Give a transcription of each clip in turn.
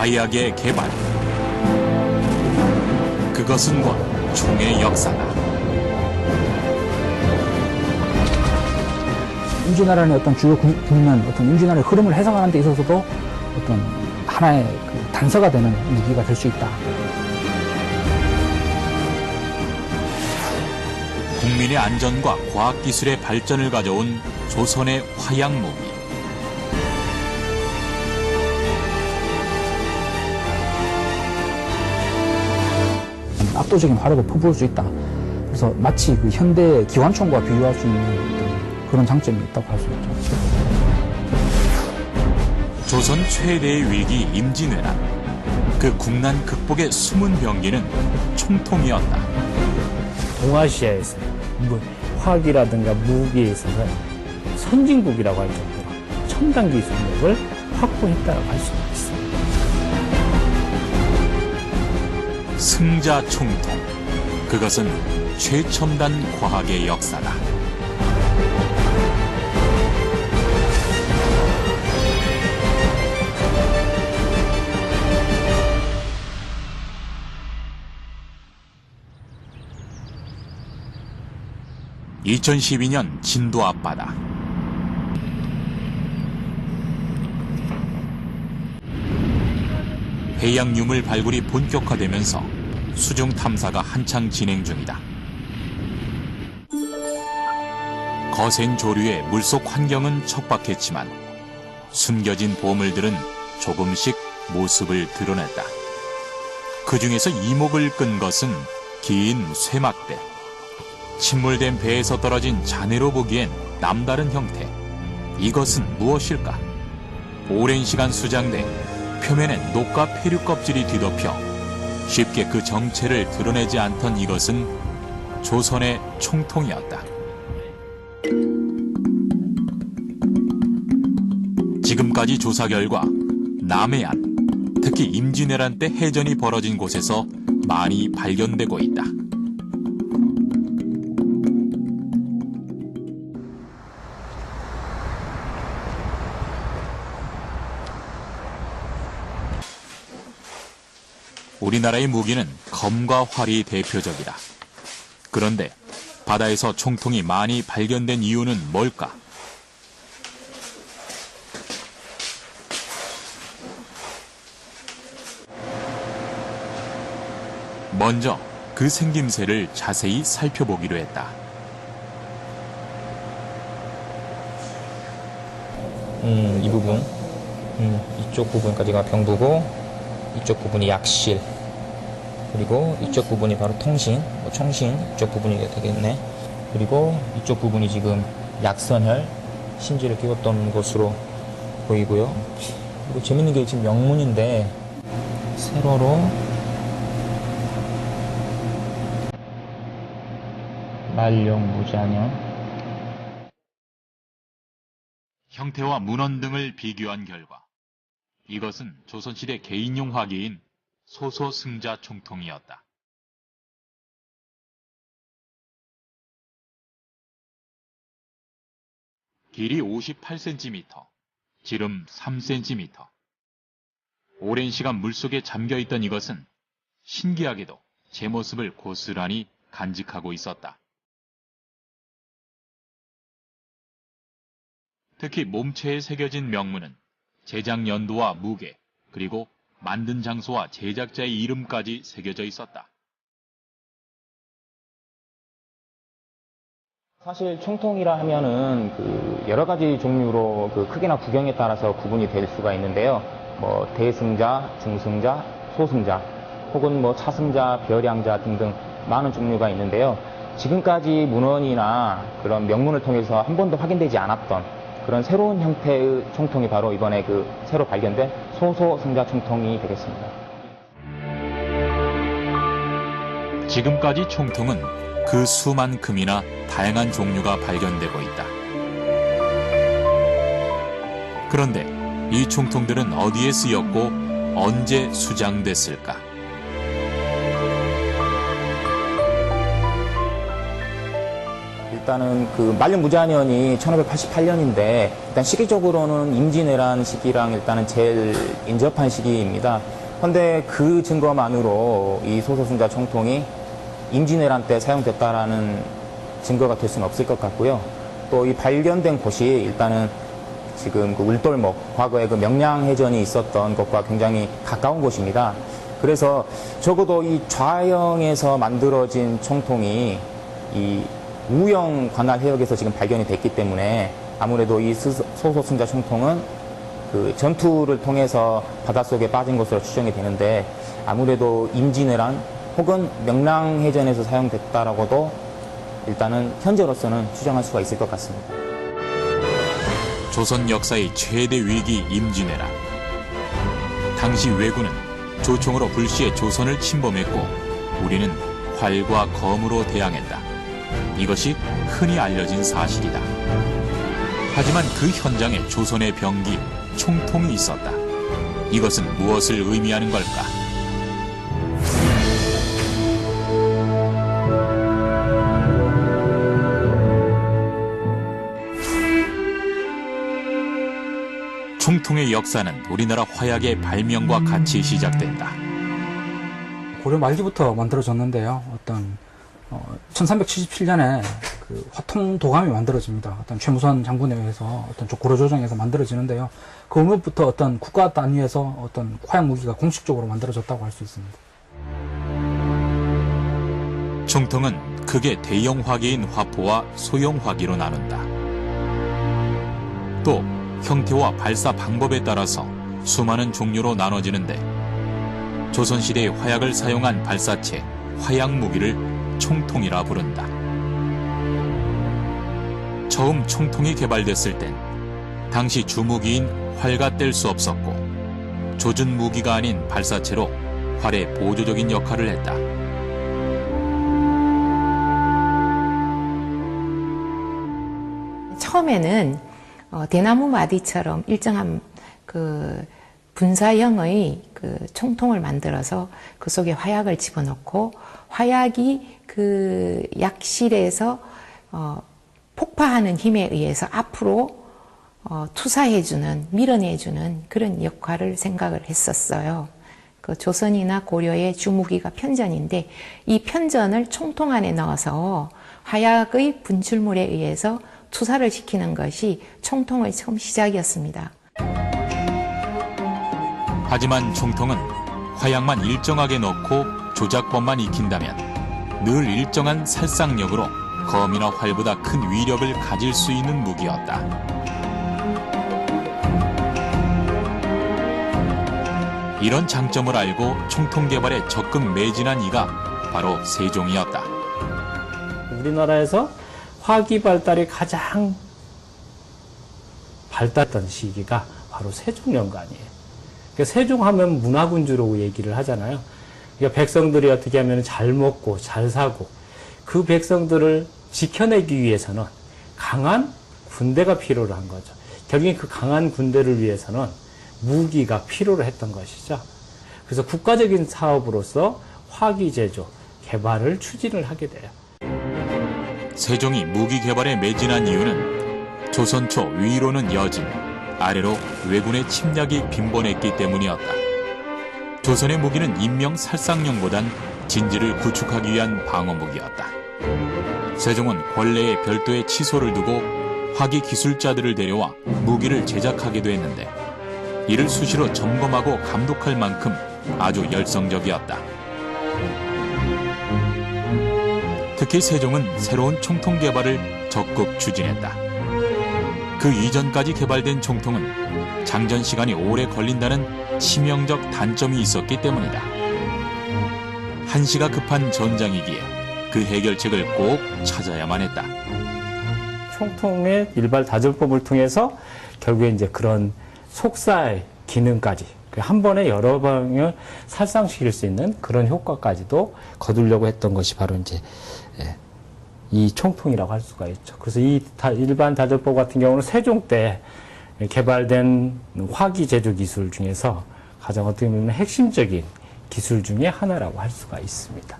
화약의 개발. 그것은 곧 총의 역사다. 임진왜란의 어떤 주요 국면, 어떤 임진왜란의 흐름을 해석하는 데 있어서도 어떤 하나의 그 단서가 되는 무기가 될 수 있다. 국민의 안전과 과학기술의 발전을 가져온 조선의 화약무기. 압도적인 화력을 퍼부을 수 있다. 그래서 마치 그 현대 기관총과 비교할 수 있는 어떤 그런 장점이 있다고 할 수 있죠. 조선 최대의 위기 임진왜란. 그 국난 극복의 숨은 병기는 총통이었다. 동아시아에서 화학이라든가 무기에 있어서 선진국이라고 할 정도로 첨단 기술력을 확보했다고 할 수 있습니다. 승자 총통. 그것은 최첨단 과학의 역사다. (2012년) 진도 앞바다. 해양 유물 발굴이 본격화되면서 수중 탐사가 한창 진행 중이다. 거센 조류의 물속 환경은 척박했지만 숨겨진 보물들은 조금씩 모습을 드러냈다. 그 중에서 이목을 끈 것은 긴 쇠막대. 침몰된 배에서 떨어진 잔해로 보기엔 남다른 형태. 이것은 무엇일까? 오랜 시간 수장돼 표면엔 녹과 폐류 껍질이 뒤덮여 쉽게 그 정체를 드러내지 않던 이것은 조선의 총통이었다. 지금까지 조사 결과 남해안, 특히 임진왜란 때 해전이 벌어진 곳에서 많이 발견되고 있다. 우리나라의 무기는 검과 활이 대표적이다. 그런데 바다에서 총통이 많이 발견된 이유는 뭘까? 먼저 그 생김새를 자세히 살펴보기로 했다. 이 부분, 이쪽 부분까지가 병부고 이쪽 부분이 약실, 그리고 이쪽 부분이 바로 통신, 총신 이쪽 부분이 되겠네. 그리고 이쪽 부분이 지금 약선혈, 심지를 끼웠던 것으로 보이고요. 그리고 재밌는 게 지금 명문인데 세로로 말룡 무자년. 형태와 문헌 등을 비교한 결과 이것은 조선시대 개인용 화기인 소소승자 총통이었다. 길이 58cm, 지름 3cm. 오랜 시간 물속에 잠겨있던 이것은 신기하게도 제 모습을 고스란히 간직하고 있었다. 특히 몸체에 새겨진 명문은 제작 연도와 무게, 그리고 만든 장소와 제작자의 이름까지 새겨져 있었다. 사실 총통이라 하면은 여러 가지 종류로 크기나 구경에 따라서 구분이 될 수가 있는데요. 뭐 대승자, 중승자, 소승자, 혹은 뭐 차승자, 별양자 등등 많은 종류가 있는데요. 지금까지 문헌이나 그런 명문을 통해서 한 번도 확인되지 않았던 그런 새로운 형태의 총통이 바로 이번에 새로 발견된 소소승자 총통이 되겠습니다. 지금까지 총통은 그 수만큼이나 다양한 종류가 발견되고 있다. 그런데 이 총통들은 어디에 쓰였고 언제 수장됐을까? 일단은 그 만료무자년이 1588년인데 일단 시기적으로는 임진왜란 시기랑 일단은 제일 인접한 시기입니다. 그런데 그 증거만으로 이 소소순자 총통이 임진왜란 때 사용됐다라는 증거가 될 수는 없을 것 같고요. 또 이 발견된 곳이 일단은 지금 그 울돌목, 과거에 그 명량해전이 있었던 곳과 굉장히 가까운 곳입니다. 그래서 적어도 이 좌영에서 만들어진 총통이 이 우영 관할 해역에서 지금 발견이 됐기 때문에 아무래도 이 소소순자 총통은 그 전투를 통해서 바닷속에 빠진 것으로 추정이 되는데 아무래도 임진왜란 혹은 명량해전에서 사용됐다라고도 일단은 현재로서는 추정할 수가 있을 것 같습니다. 조선 역사의 최대 위기 임진왜란. 당시 왜군은 조총으로 불시에 조선을 침범했고 우리는 활과 검으로 대항했다. 이것이 흔히 알려진 사실이다. 하지만 그 현장에 조선의 병기, 총통이 있었다. 이것은 무엇을 의미하는 걸까? 총통의 역사는 우리나라 화약의 발명과 같이 시작된다. 고려 말기부터 만들어졌는데요. 어떤 1377년에 그 화통 도감이 만들어집니다. 어떤 최무선 장군에 의해서 어떤 고려 조정에서 만들어지는데요. 그 무렵부터 어떤 국가 단위에서 어떤 화약 무기가 공식적으로 만들어졌다고 할 수 있습니다. 총통은 크게 대형 화기인 화포와 소형 화기로 나눈다. 또 형태와 발사 방법에 따라서 수많은 종류로 나눠지는데 조선시대의 화약을 사용한 발사체, 화약 무기를 총통이라 부른다. 처음 총통이 개발됐을 땐 당시 주무기인 활과 뗄 수 없었고 조준 무기가 아닌 발사체로 활의 보조적인 역할을 했다. 처음에는 대나무 마디처럼 일정한 그 분사형의 그 총통을 만들어서 그 속에 화약을 집어넣고 화약이 그 약실에서 폭파하는 힘에 의해서 앞으로 투사해주는, 밀어내주는 그런 역할을 생각을 했었어요. 그 조선이나 고려의 주무기가 편전인데 이 편전을 총통 안에 넣어서 화약의 분출물에 의해서 투사를 시키는 것이 총통의 처음 시작이었습니다. 하지만 총통은 화약만 일정하게 넣고 조작법만 익힌다면 늘 일정한 살상력으로 검이나 활보다 큰 위력을 가질 수 있는 무기였다. 이런 장점을 알고 총통 개발에 적극 매진한 이가 바로 세종이었다. 우리나라에서 화기 발달이 가장 발달했던 시기가 바로 세종연간이에요. 그러니까 세종하면 문화군주라고 얘기를 하잖아요. 그러니까 백성들이 어떻게 하면 잘 먹고 잘 사고 그 백성들을 지켜내기 위해서는 강한 군대가 필요로 한 거죠. 결국엔 그 강한 군대를 위해서는 무기가 필요로 했던 것이죠. 그래서 국가적인 사업으로서 화기 제조, 개발을 추진을 하게 돼요. 세종이 무기 개발에 매진한 이유는 조선 초 위로는 여진, 아래로 왜군의 침략이 빈번했기 때문이었다. 조선의 무기는 인명 살상용보단 진지를 구축하기 위한 방어무기였다. 세종은 권례에 별도의 치소를 두고 화기 기술자들을 데려와 무기를 제작하기도 했는데 이를 수시로 점검하고 감독할 만큼 아주 열성적이었다. 특히 세종은 새로운 총통 개발을 적극 추진했다. 그 이전까지 개발된 총통은 장전 시간이 오래 걸린다는 치명적 단점이 있었기 때문이다. 한시가 급한 전장이기에 그 해결책을 꼭 찾아야만 했다. 총통의 일발 다전법을 통해서 결국에 이제 그런 속사의 기능까지 한 번에 여러 방을 살상시킬 수 있는 그런 효과까지도 거두려고 했던 것이 바로 이제 이 총통이라고 할 수가 있죠. 그래서 이 일반 다전법 같은 경우는 세종 때 개발된 화기 제조 기술 중에서 가장 어떻게 보면 핵심적인 기술 중에 하나라고 할 수가 있습니다.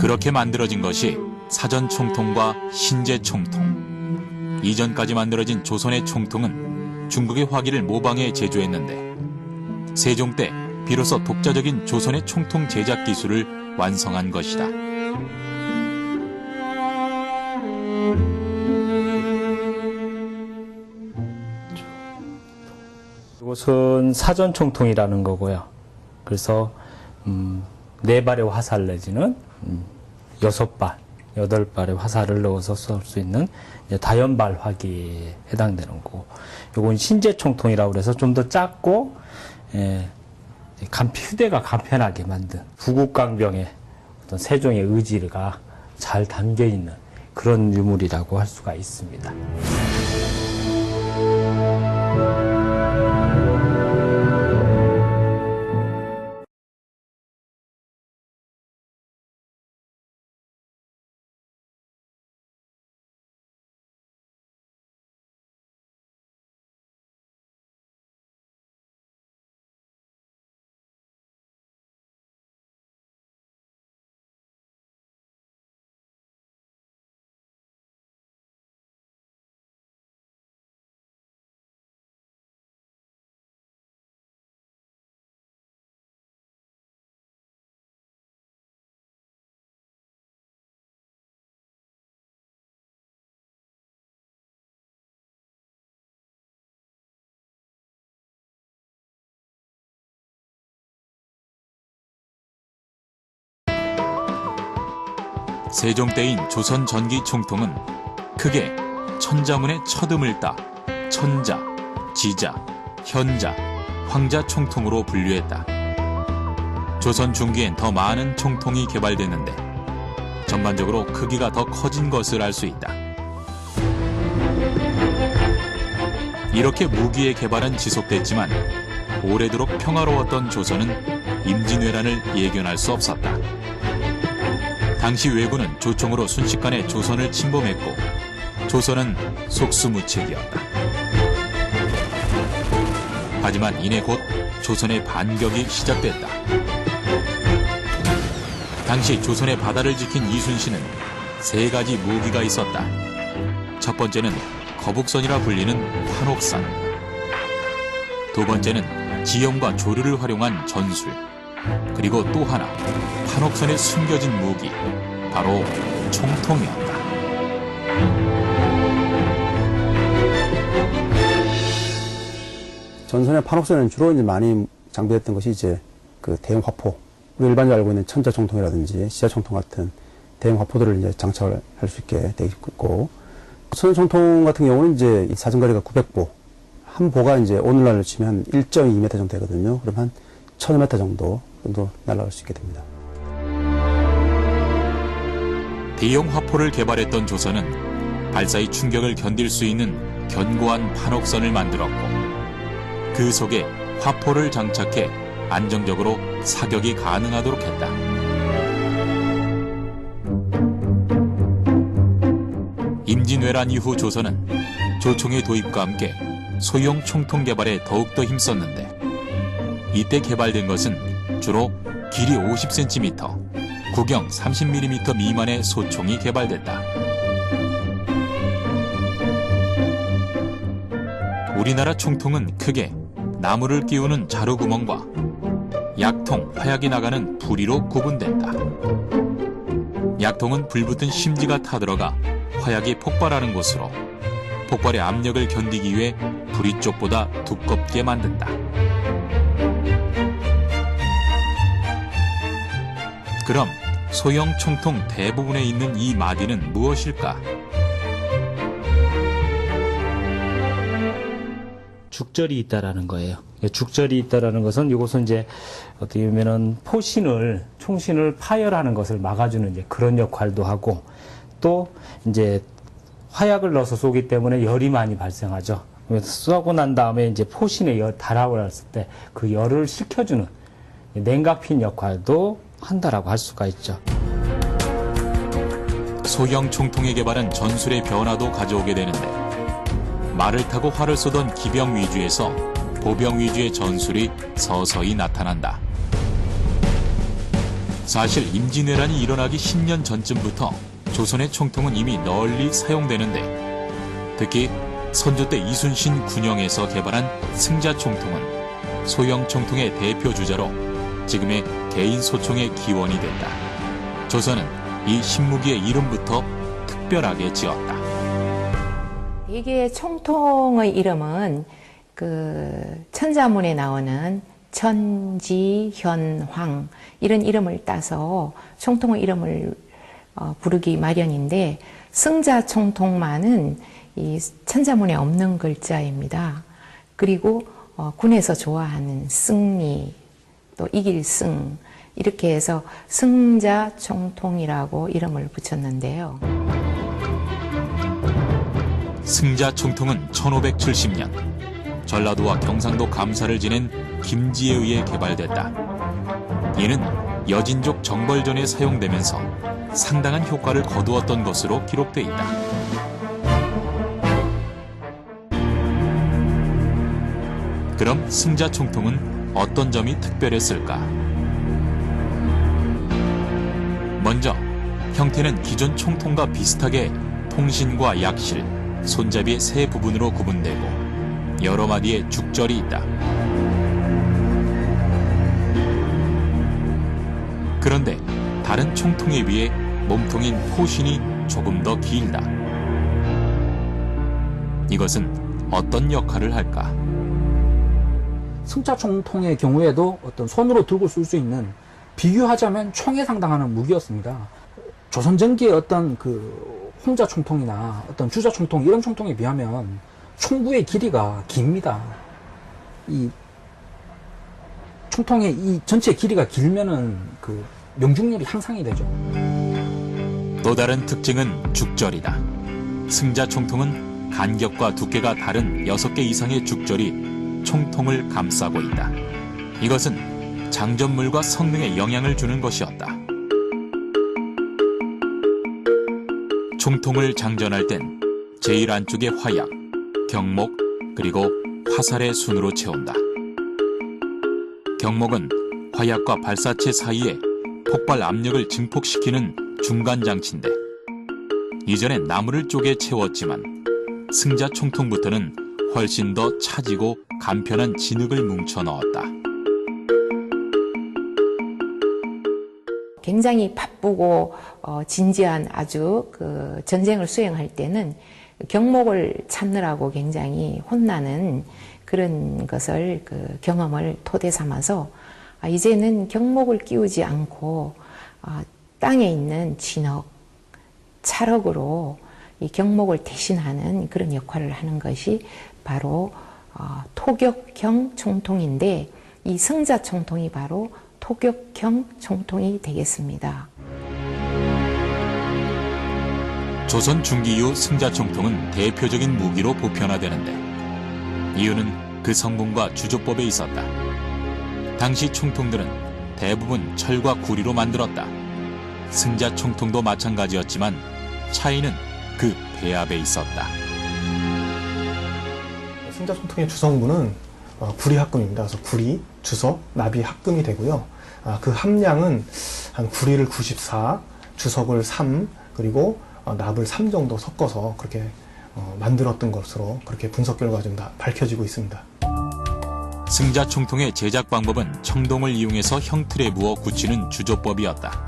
그렇게 만들어진 것이 사전총통과 신제총통. 이전까지 만들어진 조선의 총통은 중국의 화기를 모방해 제조했는데 세종 때 비로소 독자적인 조선의 총통 제작 기술을 완성한 것이다. 이것은 사전총통이라는 거고요. 그래서 4발의 화살 내지는 6발, 8발의 화살을 넣어서 쏠 수 있는 다연발 화기에 해당되는 거고, 이건 신제총통이라고 그래서 좀 더 작고 휴대가 간편하게 만든 부국강병의 어떤 세종의 의지가 잘 담겨 있는 그런 유물이라고 할 수가 있습니다. 세종 때인 조선 전기 총통은 크게 천자문의 첫음을 따 천자, 지자, 현자, 황자 총통으로 분류했다. 조선 중기엔 더 많은 총통이 개발됐는데 전반적으로 크기가 더 커진 것을 알 수 있다. 이렇게 무기의 개발은 지속됐지만 오래도록 평화로웠던 조선은 임진왜란을 예견할 수 없었다. 당시 왜군은 조총으로 순식간에 조선을 침범했고 조선은 속수무책이었다. 하지만 이내 곧 조선의 반격이 시작됐다. 당시 조선의 바다를 지킨 이순신은 3가지 무기가 있었다. 첫 번째는 거북선이라 불리는 판옥선. 두 번째는 지형과 조류를 활용한 전술. 그리고 또 하나, 판옥선에 숨겨진 무기, 바로 총통이었다. 전선의 판옥선은 주로 이제 많이 장비됐던 것이 이제 그 대형 화포, 우리 일반적으로 알고 있는 천자 총통이라든지 시자 총통 같은 대형 화포들을 이제 장착을 할 수 있게 되어 있고, 천자 총통 같은 경우는 이제 사정거리가 900보, 한 보가 이제 오늘날로 치면 1.2m 정도 되거든요. 그럼 한 1000m 정도 날아갈 수 있게 됩니다. 대형 화포를 개발했던 조선은 발사의 충격을 견딜 수 있는 견고한 판옥선을 만들었고 그 속에 화포를 장착해 안정적으로 사격이 가능하도록 했다. 임진왜란 이후 조선은 조총의 도입과 함께 소형 총통 개발에 더욱더 힘썼는데 이때 개발된 것은 주로 길이 50cm, 구경 30mm 미만의 소총이 개발됐다. 우리나라 총통은 크게 나무를 끼우는 자루구멍과 약통, 화약이 나가는 부리로 구분된다. 약통은 불붙은 심지가 타들어가 화약이 폭발하는 곳으로 폭발의 압력을 견디기 위해 부리 쪽보다 두껍게 만든다. 그럼 소형 총통 대부분에 있는 이 마디는 무엇일까? 죽절이 있다라는 거예요. 죽절이 있다라는 것은 이것은 이제 어떻게 보면은 총신을 파열하는 것을 막아주는 이제 그런 역할도 하고 또 이제 화약을 넣어서 쏘기 때문에 열이 많이 발생하죠. 쏘고 난 다음에 이제 포신에 달아올랐을 때 그 열을 식혀주는 냉각핀 역할도 한다라고 할 수가 있죠. 소형 총통의 개발은 전술의 변화도 가져오게 되는데 말을 타고 활을 쏘던 기병 위주에서 보병 위주의 전술이 서서히 나타난다. 사실 임진왜란이 일어나기 10년 전쯤부터 조선의 총통은 이미 널리 사용되는데 특히 선조 때 이순신 군영에서 개발한 승자 총통은 소형 총통의 대표 주자로 지금의 개인 소총의 기원이 됐다. 조선은 이 신무기의 이름부터 특별하게 지었다. 이게 총통의 이름은 그 천자문에 나오는 천지현황 이런 이름을 따서 총통의 이름을 부르기 마련인데 승자 총통만은 이 천자문에 없는 글자입니다. 그리고 군에서 좋아하는 승리 또 이길 승 이렇게 해서 승자 총통이라고 이름을 붙였는데요. 승자 총통은 1570년 전라도와 경상도 감사를 지낸 김지에 의해 개발됐다. 이는 여진족 정벌전에 사용되면서 상당한 효과를 거두었던 것으로 기록돼 있다. 그럼 승자 총통은 어떤 점이 특별했을까? 먼저 형태는 기존 총통과 비슷하게 통신과 약실, 손잡이의 세 부분으로 구분되고 여러 마디의 죽절이 있다. 그런데 다른 총통에 비해 몸통인 포신이 조금 더 길다. 이것은 어떤 역할을 할까? 승자 총통의 경우에도 어떤 손으로 들고 쓸 수 있는 비교하자면 총에 상당하는 무기였습니다. 조선 전기의 어떤 그 홍자 총통이나 어떤 주자 총통 이런 총통에 비하면 총구의 길이가 깁니다. 이 총통의 이 전체 길이가 길면은 그 명중률이 향상이 되죠. 또 다른 특징은 죽절이다. 승자 총통은 간격과 두께가 다른 6개 이상의 죽절이 총통을 감싸고 있다. 이것은 장전물과 성능에 영향을 주는 것이었다. 총통을 장전할 땐 제일 안쪽에 화약, 경목, 그리고 화살의 순으로 채운다. 경목은 화약과 발사체 사이에 폭발 압력을 증폭시키는 중간 장치인데 이전엔 나무를 쪼개 채웠지만 승자 총통부터는 훨씬 더 차지고 간편한 진흙을 뭉쳐 넣었다. 굉장히 바쁘고 진지한 아주 그 전쟁을 수행할 때는 경목을 찾느라고 굉장히 혼나는 그런 것을 그 경험을 토대 삼아서 이제는 경목을 끼우지 않고 땅에 있는 진흙, 찰흙으로 이 경목을 대신하는 그런 역할을 하는 것이 바로 토격형 총통인데 이 승자 총통이 바로 토격형 총통이 되겠습니다. 조선 중기 이후 승자 총통은 대표적인 무기로 보편화되는데 이유는 그 성분과 주조법에 있었다. 당시 총통들은 대부분 철과 구리로 만들었다. 승자 총통도 마찬가지였지만 차이는 그 배합에 있었다. 승자 총통의 주성분은 구리 합금입니다. 그래서 구리, 주석, 납이 합금이 되고요. 그 함량은 한 구리를 94, 주석을 3, 그리고 납을 3 정도 섞어서 그렇게 만들었던 것으로 그렇게 분석 결과가 좀 다 밝혀지고 있습니다. 승자 총통의 제작 방법은 청동을 이용해서 형틀에 부어 굳히는 주조법이었다.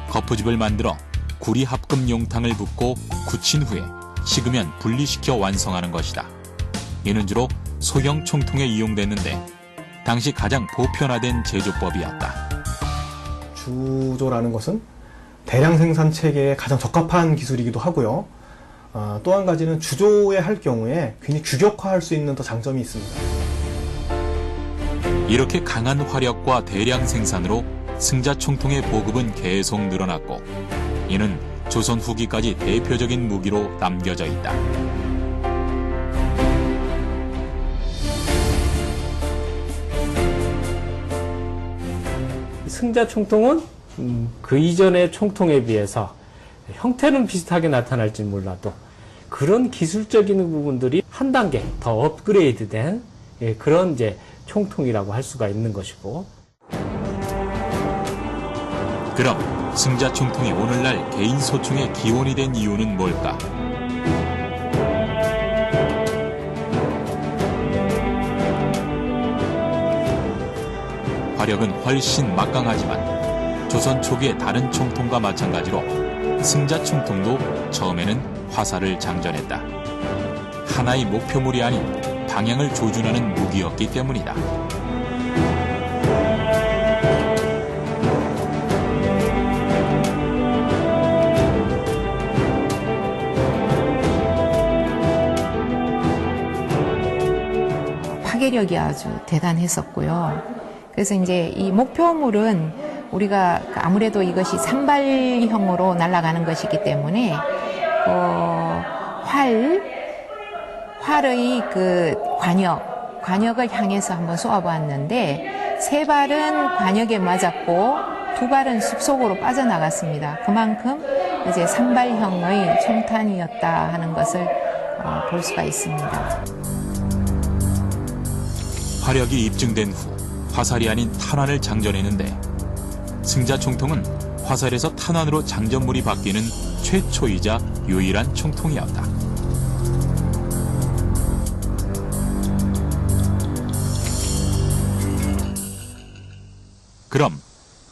거푸집을 만들어 구리 합금 용탕을 붓고 굳힌 후에 식으면 분리시켜 완성하는 것이다. 이는 주로 소형 총통에 이용됐는데 당시 가장 보편화된 제조법이었다. 주조라는 것은 대량 생산 체계에 가장 적합한 기술이기도 하고요. 또 한 가지는 주조에 할 경우에 굉장히 규격화할 수 있는 더 장점이 있습니다. 이렇게 강한 화력과 대량 생산으로 승자 총통의 보급은 계속 늘어났고 이는 조선 후기까지 대표적인 무기로 남겨져 있다. 승자 총통은 그 이전의 총통에 비해서 형태는 비슷하게 나타날지 몰라도 그런 기술적인 부분들이 한 단계 더 업그레이드된 그런 이제 총통이라고 할 수가 있는 것이고. 그럼 승자총통이 오늘날 개인 소총의 기원이 된 이유는 뭘까? 화력은 훨씬 막강하지만 조선 초기의 다른 총통과 마찬가지로 승자총통도 처음에는 화살을 장전했다. 하나의 목표물이 아닌 방향을 조준하는 무기였기 때문이다. 파괴력이 아주 대단했었고요. 그래서 이제 이 목표물은 우리가 아무래도 이것이 산발형으로 날아가는 것이기 때문에 활의 그 관역을 향해서 한번 쏘아보았는데 3발은 관역에 맞았고 2발은 숲속으로 빠져나갔습니다. 그만큼 이제 산발형의 총탄이었다 하는 것을 볼 수가 있습니다. 화력이 입증된 후 화살이 아닌 탄환을 장전했는데 승자총통은 화살에서 탄환으로 장전물이 바뀌는 최초이자 유일한 총통이었다. 그럼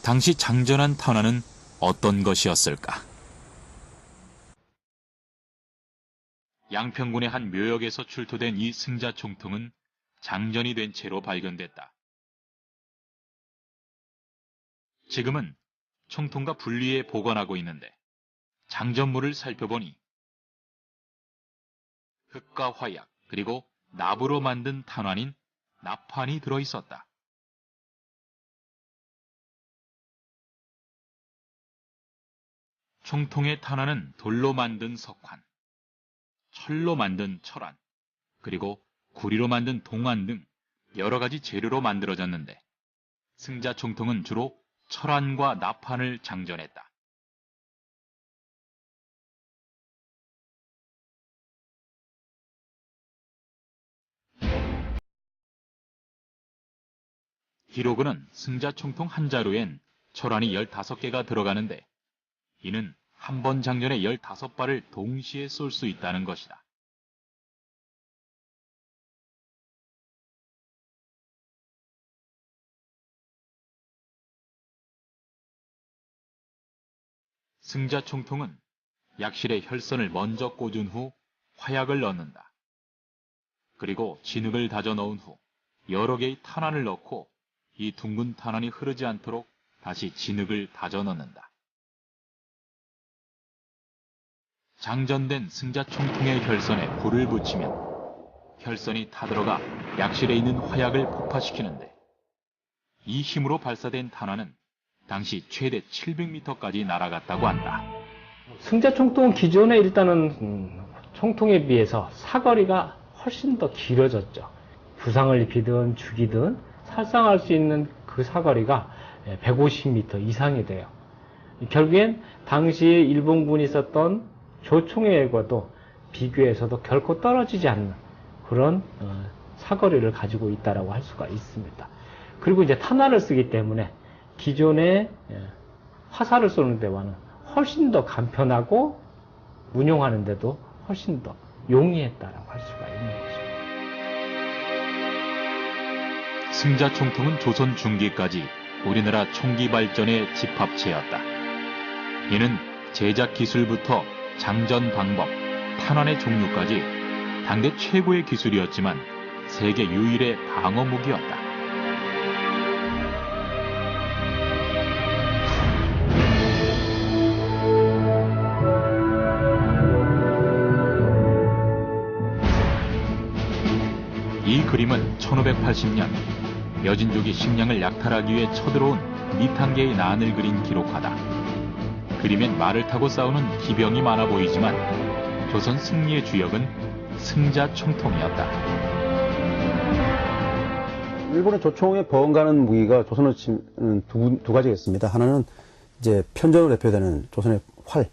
당시 장전한 탄환은 어떤 것이었을까? 양평군의 한 묘역에서 출토된 이 승자총통은 장전이 된 채로 발견됐다. 지금은 총통과 분리해 보관하고 있는데 장전물을 살펴보니 흙과 화약 그리고 납으로 만든 탄환인 납환이 들어있었다. 총통의 탄환은 돌로 만든 석환, 철로 만든 철환, 그리고 구리로 만든 동환 등 여러 가지 재료로 만들어졌는데 승자총통은 주로 철환과 납환을 장전했다. 기록은 승자총통 한 자루엔 철환이 15개가 들어가는데 이는 한 번 장전에 15발을 동시에 쏠 수 있다는 것이다. 승자총통은 약실에 혈선을 먼저 꽂은 후 화약을 넣는다. 그리고 진흙을 다져 넣은 후 여러 개의 탄환을 넣고 이 둥근 탄환이 흐르지 않도록 다시 진흙을 다져 넣는다. 장전된 승자총통의 혈선에 불을 붙이면 혈선이 타들어가 약실에 있는 화약을 폭파시키는데 이 힘으로 발사된 탄환은 당시 최대 700m까지 날아갔다고 한다. 승자총통은 기존에 일단은 총통에 비해서 사거리가 훨씬 더 길어졌죠. 부상을 입히든 죽이든 살상할 수 있는 그 사거리가 150m 이상이 돼요. 결국엔 당시에 일본군이 썼던 조총에과도 비교해서도 결코 떨어지지 않는 그런 사거리를 가지고 있다라고 할 수가 있습니다. 그리고 이제 탄환을 쓰기 때문에 기존의 화살을 쏘는 데와는 훨씬 더 간편하고 운용하는데도 훨씬 더 용이했다라고 할 수가 있는 것입니다. 승자총통은 조선 중기까지 우리나라 총기 발전의 집합체였다. 이는 제작 기술부터 장전 방법, 탄환의 종류까지 당대 최고의 기술이었지만 세계 유일의 방어 무기였다. 이 그림은 1580년 여진족이 식량을 약탈하기 위해 쳐들어온 미탄계의 난을 그린 기록화다. 그림엔 말을 타고 싸우는 기병이 많아 보이지만 조선 승리의 주역은 승자총통이었다. 일본의 조총에 버금가는 무기가 조선으로 치면 두 가지가 있습니다. 하나는 이제 편전으로 대표되는 조선의 활.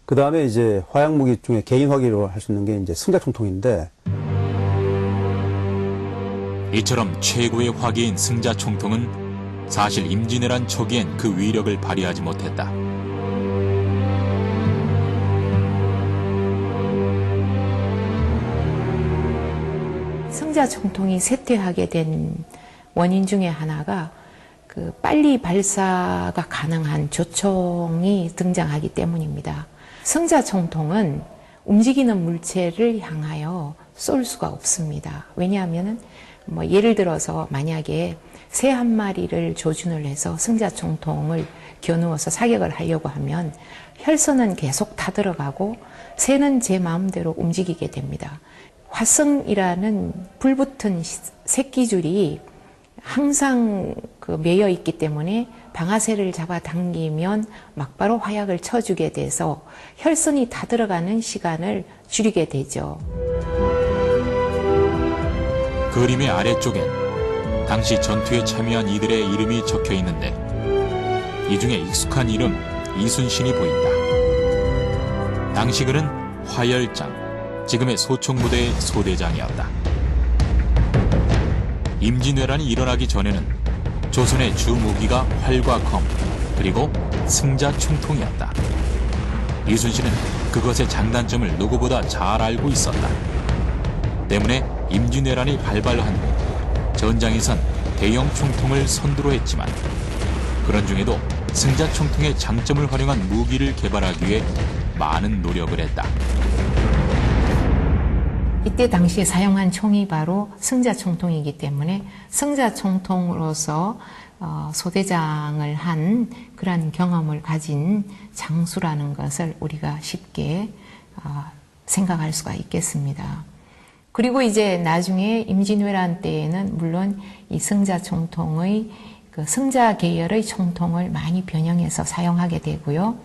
그 다음에 이제 화약 무기 중에 개인 화기로 할 수 있는 게 이제 승자총통인데 이처럼 최고의 화기인 승자총통은 사실 임진왜란 초기엔 그 위력을 발휘하지 못했다. 승자총통이 쇠퇴하게 된 원인 중에 하나가 그 빨리 발사가 가능한 조총이 등장하기 때문입니다. 승자총통은 움직이는 물체를 향하여 쏠 수가 없습니다. 왜냐하면 예를 들어서 만약에 새 한 마리를 조준을 해서 승자총통을 겨누어서 사격을 하려고 하면 혈선은 계속 타들어가고 새는 제 마음대로 움직이게 됩니다. 화성이라는 불붙은 새끼줄이 항상 매여 있기 때문에 방아쇠를 잡아당기면 막바로 화약을 쳐주게 돼서 혈선이 타들어가는 시간을 줄이게 되죠. 그림의 아래쪽엔 당시 전투에 참여한 이들의 이름이 적혀 있는데 이 중에 익숙한 이름 이순신이 보인다. 당시 그는 화열장, 지금의 소총부대의 소대장이었다. 임진왜란이 일어나기 전에는 조선의 주 무기가 활과 검, 그리고 승자 총통이었다. 이순신은 그것의 장단점을 누구보다 잘 알고 있었다. 때문에 임진왜란이 발발한 후 전장에선 대형 총통을 선두로 했지만 그런 중에도 승자 총통의 장점을 활용한 무기를 개발하기 위해 많은 노력을 했다. 이때 당시에 사용한 총이 바로 승자총통이기 때문에 승자총통으로서 소대장을 한 그런 경험을 가진 장수라는 것을 우리가 쉽게 생각할 수가 있겠습니다. 그리고 이제 나중에 임진왜란 때에는 물론 이 승자총통의 그 승자 계열의 총통을 많이 변형해서 사용하게 되고요.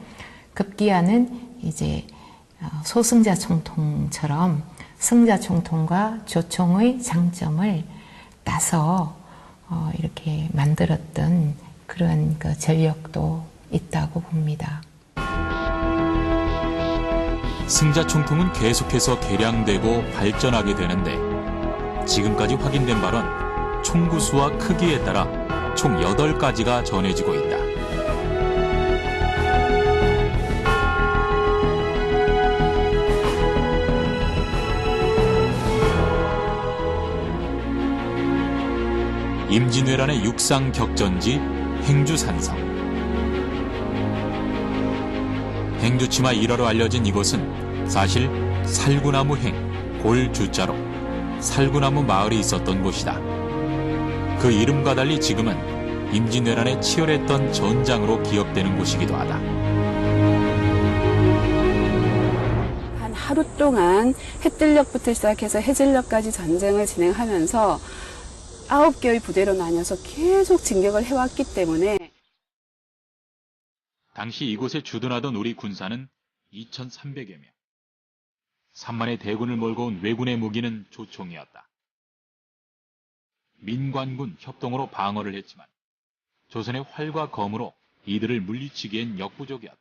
급기야는 이제 소승자 총통처럼 승자 총통과 조총의 장점을 따서 이렇게 만들었던 그런 그 전력도 있다고 봅니다. 승자 총통은 계속해서 개량되고 발전하게 되는데 지금까지 확인된 바론 총구수와 크기에 따라 총 8가지가 전해지고 있다. 임진왜란의 육상 격전지 행주산성. 행주치마 일화로 알려진 이곳은 사실 살구나무 행, 골주자로 살구나무 마을이 있었던 곳이다. 그 이름과 달리 지금은 임진왜란에 치열했던 전장으로 기억되는 곳이기도 하다. 한 하루 동안 해뜰녘부터 시작해서 해질녘까지 전쟁을 진행하면서 9개의 부대로 나뉘어서 계속 진격을 해왔기 때문에 당시 이곳에 주둔하던 우리 군사는 2,300여 명. 3만의 대군을 몰고 온 왜군의 무기는 조총이었다. 민관군 협동으로 방어를 했지만 조선의 활과 검으로 이들을 물리치기엔 역부족이었다.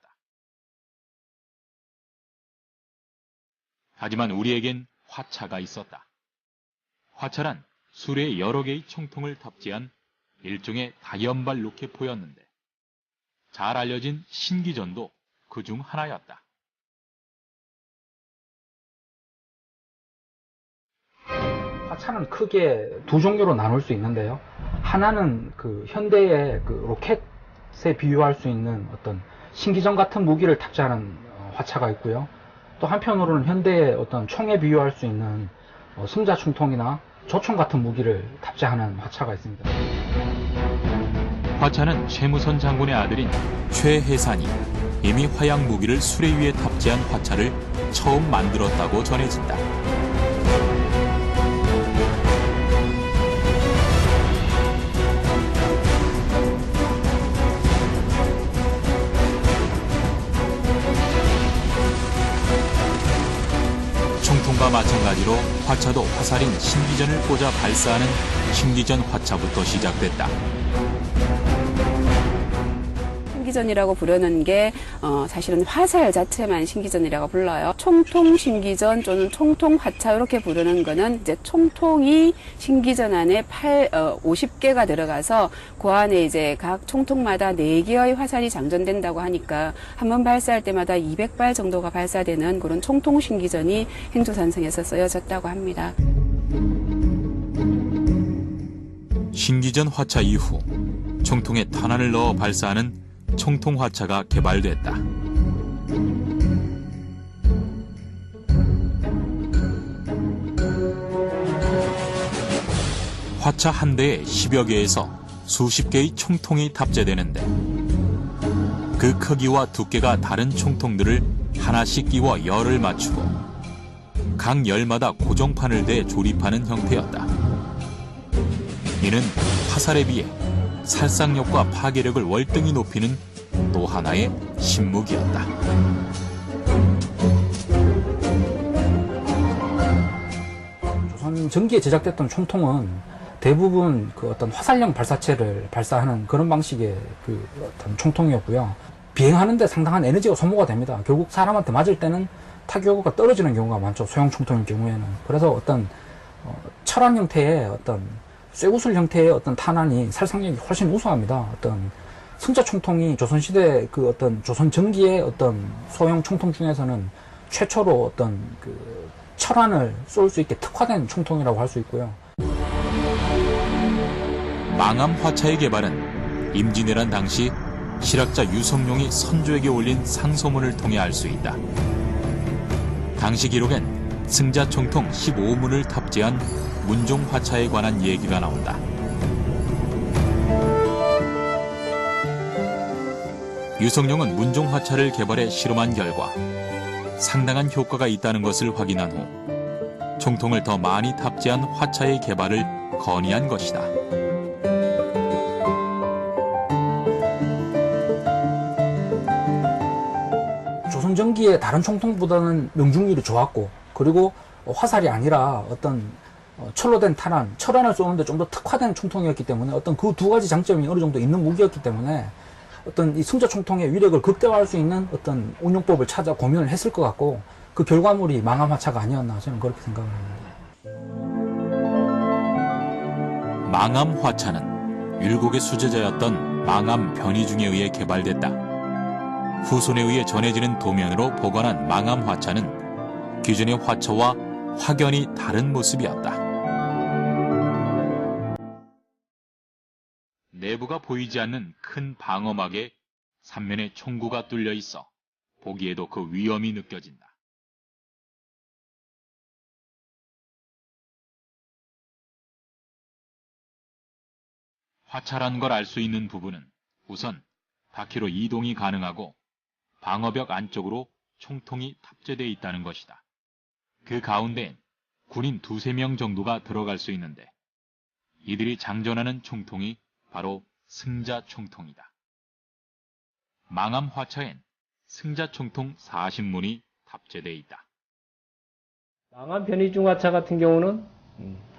하지만 우리에겐 화차가 있었다. 화차란 수레에 여러 개의 총통을 탑재한 일종의 다연발 로켓포였는데 잘 알려진 신기전도 그 중 하나였다. 화차는 크게 두 종류로 나눌 수 있는데요. 하나는 그 현대의 그 로켓에 비유할 수 있는 어떤 신기전 같은 무기를 탑재하는 화차가 있고요. 또 한편으로는 현대의 어떤 총에 비유할 수 있는 승자총통이나 조총 같은 무기를 탑재하는 화차가 있습니다. 화차는 최무선 장군의 아들인 최해산이 이미 화약 무기를 수레 위에 탑재한 화차를 처음 만들었다고 전해진다. 총통과 마찬가지로 화차도 화살인 신기전을 꽂아 발사하는 신기전 화차부터 시작됐다. 신기전이라고 부르는 게 사실은 화살 자체만 신기전이라고 불러요. 총통 신기전 또는 총통 화차 이렇게 부르는 거는 이제 총통이 신기전 안에 50개가 들어가서 그 안에 이제 각 총통마다 4개의 화살이 장전된다고 하니까 한 번 발사할 때마다 200발 정도가 발사되는 그런 총통 신기전이 행주산성에서 쓰여졌다고 합니다. 신기전 화차 이후 총통에 탄환을 넣어 발사하는 총통 화차가 개발됐다. 화차 한 대에 10여 개에서 수십 개의 총통이 탑재되는데 그 크기와 두께가 다른 총통들을 하나씩 끼워 열을 맞추고 각 열마다 고정판을 대 조립하는 형태였다. 이는 화살에 비해 살상력과 파괴력을 월등히 높이는 또 하나의 신무기였다. 조선 전기에 제작됐던 총통은 대부분 그 어떤 화살형 발사체를 발사하는 그런 방식의 그 어떤 총통이었고요. 비행하는데 상당한 에너지가 소모가 됩니다. 결국 사람한테 맞을 때는 타격효과가 떨어지는 경우가 많죠. 소형 총통의 경우에는. 그래서 어떤 철환 형태의 어떤 쇠구슬 형태의 어떤 탄환이 살상력이 훨씬 우수합니다. 어떤 승자 총통이 조선시대 그 어떤 조선 전기의 어떤 소형 총통 중에서는 최초로 어떤 그 철환을 쏠 수 있게 특화된 총통이라고 할 수 있고요. 망암 화차의 개발은 임진왜란 당시 실학자 유성룡이 선조에게 올린 상소문을 통해 알 수 있다. 당시 기록엔 승자 총통 15문을 탑재한 문종 화차에 관한 얘기가 나온다. 유성룡은 문종 화차를 개발해 실험한 결과 상당한 효과가 있다는 것을 확인한 후 총통을 더 많이 탑재한 화차의 개발을 건의한 것이다. 조선 전기의 다른 총통보다는 명중률이 좋았고, 그리고 화살이 아니라 어떤 철로 된 탄환, 철환을 쏘는데 좀 더 특화된 총통이었기 때문에 어떤 그 두 가지 장점이 어느 정도 있는 무기였기 때문에 어떤 이 승자 총통의 위력을 극대화할 수 있는 어떤 운용법을 찾아 고민을 했을 것 같고, 그 결과물이 망암 화차가 아니었나 저는 그렇게 생각을 합니다. 망암 화차는 율곡의 수제자였던 망암 변희중에 의해 개발됐다. 후손에 의해 전해지는 도면으로 보관한 망암 화차는 기존의 화차와 확연히 다른 모습이었다. 내부가 보이지 않는 큰 방어막에 삼면에 총구가 뚫려 있어 보기에도 그 위험이 느껴진다. 화차란 걸 알 수 있는 부분은 우선 바퀴로 이동이 가능하고 방어벽 안쪽으로 총통이 탑재되어 있다는 것이다. 그 가운데엔 군인 2~3명 정도가 들어갈 수 있는데 이들이 장전하는 총통이 바로 승자 총통이다. 망암 화차엔 승자 총통 40문이 탑재되어 있다. 망암 변희중 화차 같은 경우는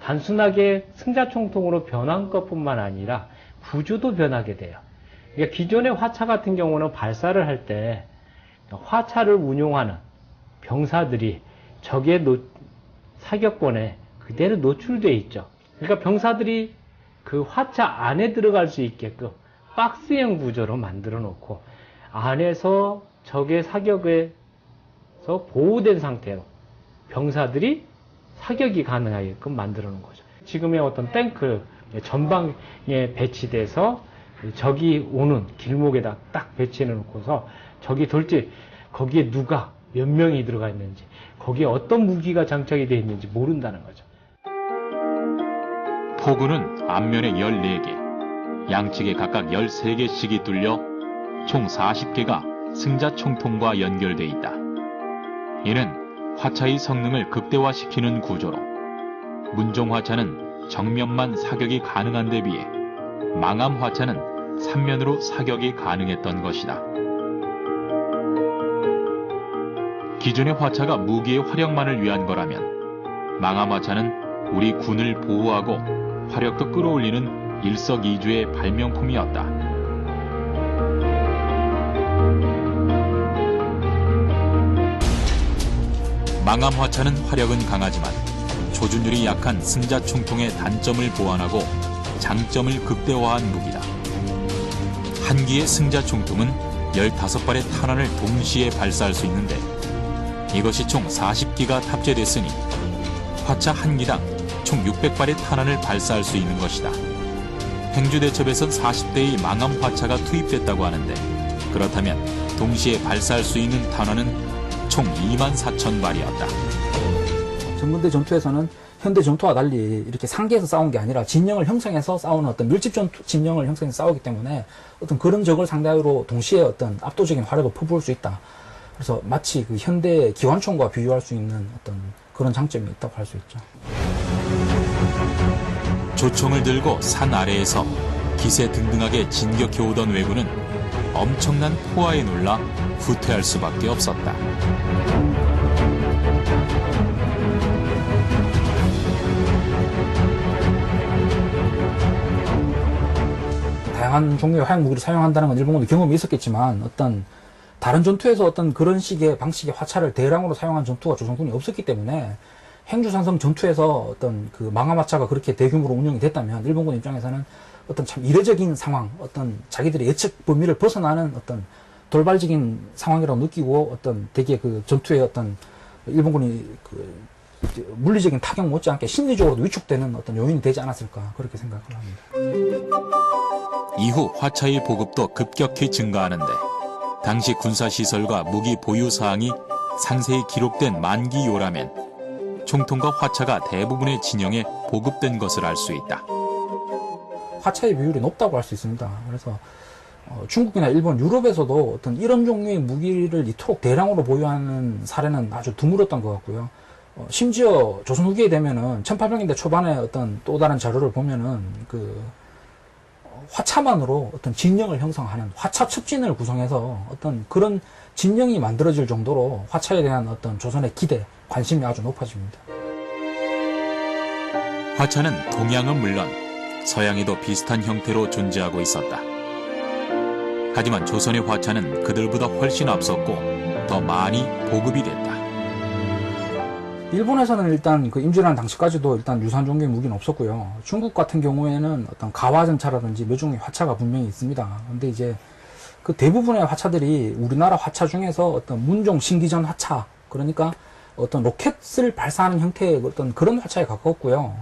단순하게 승자 총통으로 변한 것뿐만 아니라 구조도 변하게 돼요. 그러니까 기존의 화차 같은 경우는 발사를 할 때 화차를 운용하는 병사들이 적의 사격권에 그대로 노출되어 있죠. 그러니까 병사들이 그 화차 안에 들어갈 수 있게끔 박스형 구조로 만들어 놓고 안에서 적의 사격에서 보호된 상태로 병사들이 사격이 가능하게끔 만들어 놓은 거죠. 지금의 어떤 탱크 전방에 배치돼서 적이 오는 길목에다 딱 배치해 놓고서 적이 돌지 거기에 누가 몇 명이 들어가 있는지 거기에 어떤 무기가 장착이 되어 있는지 모른다는 거죠. 포구는 앞면에 14개, 양측에 각각 13개씩이 뚫려 총 40개가 승자 총통과 연결돼 있다. 이는 화차의 성능을 극대화시키는 구조로 문종 화차는 정면만 사격이 가능한 데 비해 망암 화차는 3면으로 사격이 가능했던 것이다. 기존의 화차가 무기의 활용만을 위한 거라면 망암 화차는 우리 군을 보호하고 화력도 끌어올리는 일석이조의 발명품이었다. 망암 화차는 화력은 강하지만 조준율이 약한 승자 총통의 단점을 보완하고 장점을 극대화한 무기다. 한 기의 승자 총통은 15발의 탄환을 동시에 발사할 수 있는데 이것이 총 40기가 탑재됐으니 화차 한 기당 총 600발의 탄환을 발사할 수 있는 것이다. 행주대첩에선 40대의 망암 화차가 투입됐다고 하는데 그렇다면 동시에 발사할 수 있는 탄환은 총 24,000발이었다. 전근대 전투에서는 현대 전투와 달리 이렇게 상계에서 싸운 게 아니라 진영을 형성해서 싸우는 어떤 밀집 전투 진영을 형성해서 싸우기 때문에 어떤 그런 적을 상대로 동시에 어떤 압도적인 화력을 퍼부을 수 있다. 그래서 마치 그 현대 기관총과 비교할 수 있는 어떤 그런 장점이 있다고 할 수 있죠. 조총을 들고 산 아래에서 기세 등등하게 진격해오던 왜군은 엄청난 포화에 놀라 후퇴할 수밖에 없었다. 다양한 종류의 화약 무기를 사용한다는 건 일본군도 경험이 있었겠지만 어떤 다른 전투에서 어떤 그런 식의 방식의 화차를 대량으로 사용한 전투가 조선군이 없었기 때문에 행주산성 전투에서 어떤 그 망암 화차가 그렇게 대규모로 운영이 됐다면 일본군 입장에서는 어떤 참 이례적인 상황, 어떤 자기들의 예측 범위를 벗어나는 어떤 돌발적인 상황이라고 느끼고 어떤 되게 그 전투의 어떤 일본군이 그 물리적인 타격 못지않게 심리적으로도 위축되는 어떤 요인이 되지 않았을까 그렇게 생각을 합니다. 이후 화차의 보급도 급격히 증가하는데 당시 군사시설과 무기 보유 사항이 상세히 기록된 만기요라면 총통과 화차가 대부분의 진영에 보급된 것을 알 수 있다. 화차의 비율이 높다고 할 수 있습니다. 그래서 중국이나 일본, 유럽에서도 어떤 이런 종류의 무기를 이토록 대량으로 보유하는 사례는 아주 드물었던 것 같고요. 심지어 조선 후기에 되면은 1800년대 초반에 어떤 또 다른 자료를 보면은 그 화차만으로 어떤 진영을 형성하는 화차 첩진을 구성해서 어떤 그런 진영이 만들어질 정도로 화차에 대한 어떤 조선의 기대, 관심이 아주 높아집니다. 화차는 동양은 물론 서양에도 비슷한 형태로 존재하고 있었다. 하지만 조선의 화차는 그들보다 훨씬 앞섰고 더 많이 보급이 됐다. 일본에서는 일단 그 임진왜란 당시까지도 일단 유사한 종류의 무기는 없었고요. 중국 같은 경우에는 어떤 가화전차라든지 몇 종류의 화차가 분명히 있습니다. 근데 이제 그 대부분의 화차들이 우리나라 화차 중에서 어떤 문종 신기전 화차, 그러니까 어떤 로켓을 발사하는 형태의 어떤 그런 화차에 가까웠고요.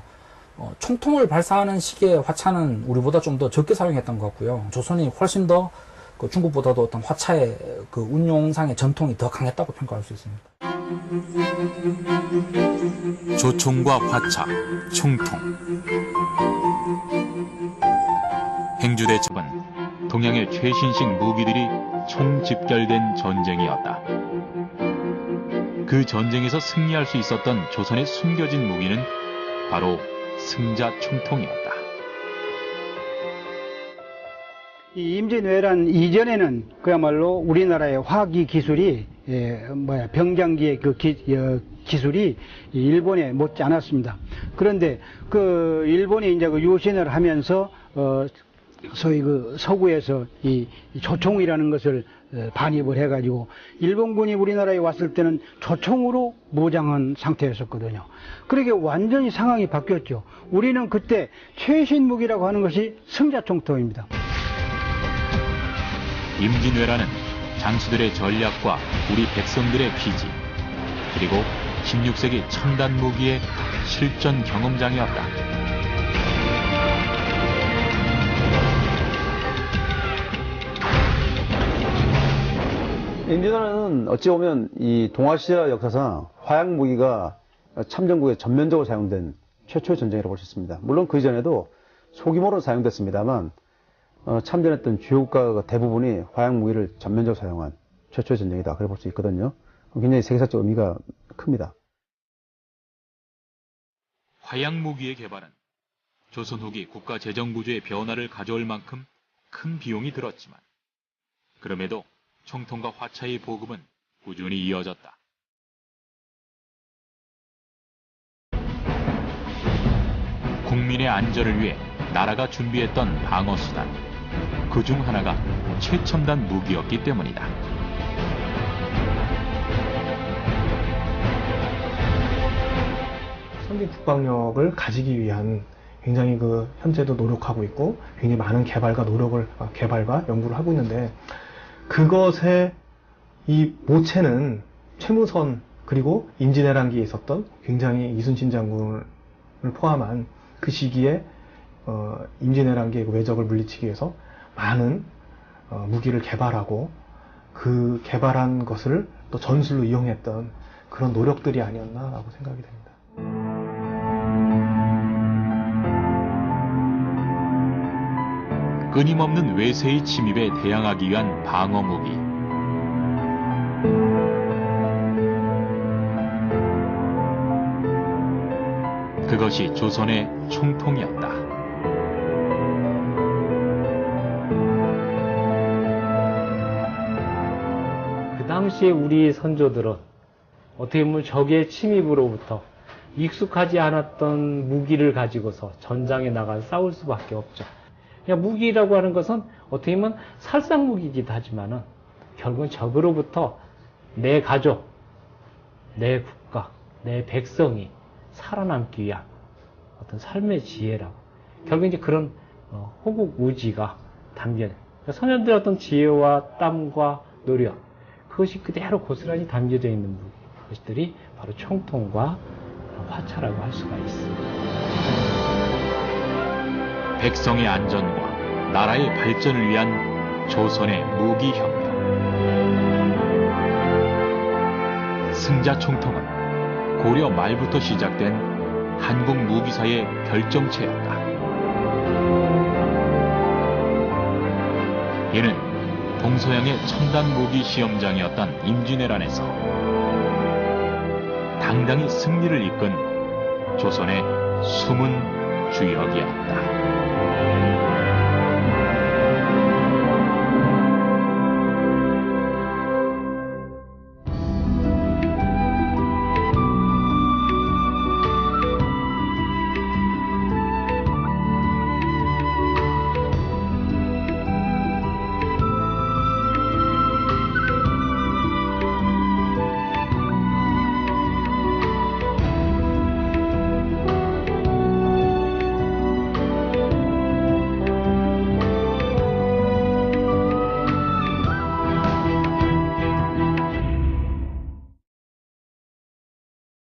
총통을 발사하는 식의 화차는 우리보다 좀 더 적게 사용했던 것 같고요. 조선이 훨씬 더 그 중국보다도 어떤 화차의 그 운용상의 전통이 더 강했다고 평가할 수 있습니다. 조총과 화차, 총통. 행주대첩은 동양의 최신식 무기들이 총집결된 전쟁이었다. 그 전쟁에서 승리할 수 있었던 조선의 숨겨진 무기는 바로 승자 총통이었다. 이 임진왜란 이전에는 그야말로 우리나라의 화기 기술이 병장기의 그 기술이 일본에 못지 않았습니다. 그런데 그 일본이 이제 그 유신을 하면서 소위 그 서구에서 이 조총이라는 것을 반입을 해가지고 일본군이 우리나라에 왔을 때는 조총으로 무장한 상태였었거든요. 그러게 완전히 상황이 바뀌었죠. 우리는 그때 최신 무기라고 하는 것이 승자총통입니다. 임진왜란은 장수들의 전략과 우리 백성들의 기지, 그리고 16세기 첨단 무기의 실전 경험장이었다. 임진왜란은 어찌 보면 이 동아시아 역사상 화약 무기가 참전국에 전면적으로 사용된 최초의 전쟁이라고 볼 수 있습니다. 물론 그 이전에도 소규모로 사용됐습니다만 참전했던 주요 국가가 대부분이 화약 무기를 전면적으로 사용한 최초의 전쟁이다. 그래 볼 수 있거든요. 굉장히 세계사적 의미가 큽니다. 화약 무기의 개발은 조선 후기 국가 재정 구조의 변화를 가져올 만큼 큰 비용이 들었지만 그럼에도 총통과 화차의 보급은 꾸준히 이어졌다. 국민의 안전을 위해 나라가 준비했던 방어수단, 그중 하나가 최첨단 무기였기 때문이다. 현대 국방력을 가지기 위한 굉장히 현재도 노력하고 있고 굉장히 많은 개발과 연구를 하고 있는데, 그것의 이 모체는 최무선 그리고 임진왜란기에 있었던 굉장히 이순신 장군을 포함한 그 시기에 임진왜란기의 외적을 물리치기 위해서 많은 무기를 개발하고 그 개발한 것을 또 전술로 이용했던 그런 노력들이 아니었나라고 생각이 됩니다. 끊임없는 외세의 침입에 대항하기 위한 방어 무기. 그것이 조선의 총통이었다. 그 당시에 우리 선조들은 어떻게 보면 적의 침입으로부터 익숙하지 않았던 무기를 가지고서 전장에 나가 싸울 수밖에 없죠. 그냥 무기라고 하는 것은 어떻게 보면 살상 무기이기도 하지만은 결국은 적으로부터 내 가족, 내 국가, 내 백성이 살아남기 위한 어떤 삶의 지혜라고. 결국 이제 그런 호국 우지가 담겨 있는. 그러니까 선현들의 어떤 지혜와 땀과 노력, 그것이 그대로 고스란히 담겨져 있는 것들이 바로 총통과 화차라고 할 수가 있습니다. 백성의 안전과 나라의 발전을 위한 조선의 무기혁명. 승자총통은 고려 말부터 시작된 한국 무기사의 결정체였다. 이는 동서양의 첨단 무기 시험장이었던 임진왜란에서 당당히 승리를 이끈 조선의 숨은 주역이었다.